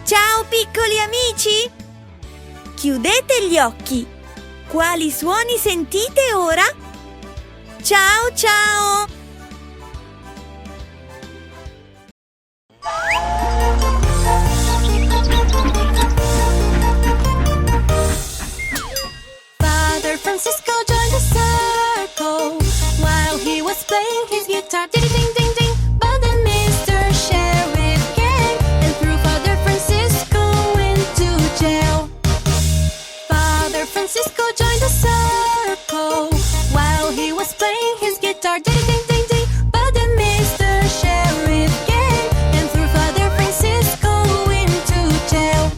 Ciao piccoli amici! Chiudete gli occhi. Quali suoni sentite ora? Ciao ciao! Padre Francisco joined the circle while he was playing his guitar. Ding ding ding ding. But then Mr. Sheriff came and threw Father Francisco into jail. Father Francisco joined the circle while he was playing his guitar. Ding ding ding ding. But then Mr. Sheriff came and threw Father Francisco into jail.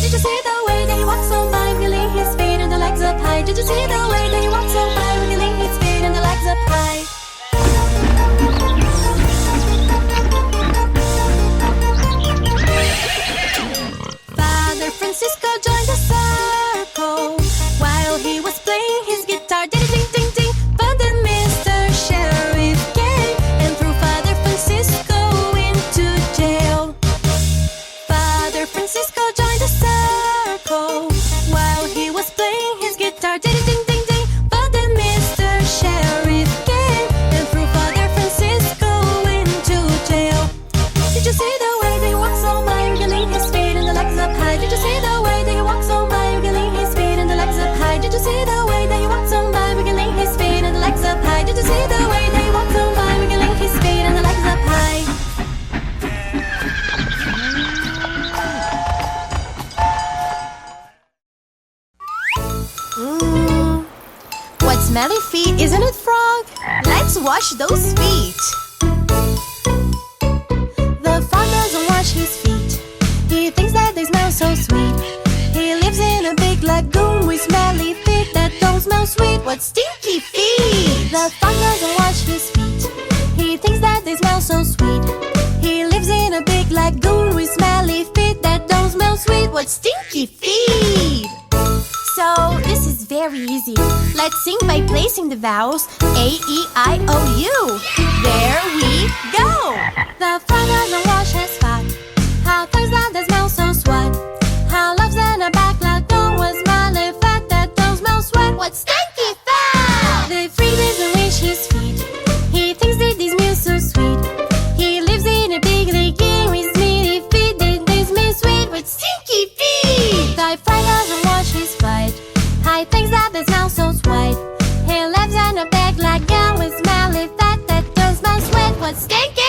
Did you see the way that he walks so by, wheeling his feet and the legs up high? Did you see the way that he walks so by, wheeling his feet and the legs up high? Father Francisco joined the circle while he was playing his guitar. Ding ding ding ding. But then Mr. Sheriff came and threw Father Francisco into jail. Father Francisco joined the circle while he was playing his guitar. Ding ding ding ding. But then Mr. Sheriff came and threw Father Francisco into jail. Did you see the way they walk so by, wriggling his feet and the legs up high? Did you see the way they walk so by, wriggling his feet and the legs up high? Did you see the way they walk so by, wriggling his feet and the legs up high? Did you see the way they walk so by, wriggling his feet and the legs up high? What smelly feet, isn't it, frog? Let's wash those feet. The frog doesn't wash his feet. He thinks that they smell so sweet. He lives in a big lagoon with smelly feet that don't smell sweet. What stinky feet! The frog doesn't wash his feet. He thinks that they smell so sweet. He lives in a big lagoon with smelly feet that don't smell sweet. What stinky feet! So this is very easy. Let's sing by placing the vowels A, E, I, O, U. There we go! The frog doesn't wash his butt. How thinks that they smell so sweat. How lives in a back lagoon with smelly fat that don't smell sweat. What stinky fat! The frog doesn't wash his feet. He thinks that they smell so sweet. He lives in a big lagoon with smelly feet that they smell sweet. What stinky feet! The frog doesn't wash his butt. He thinks that they smell so sweet. He lives in a big lagoon with smelly fat that don't smell sweat. What stinky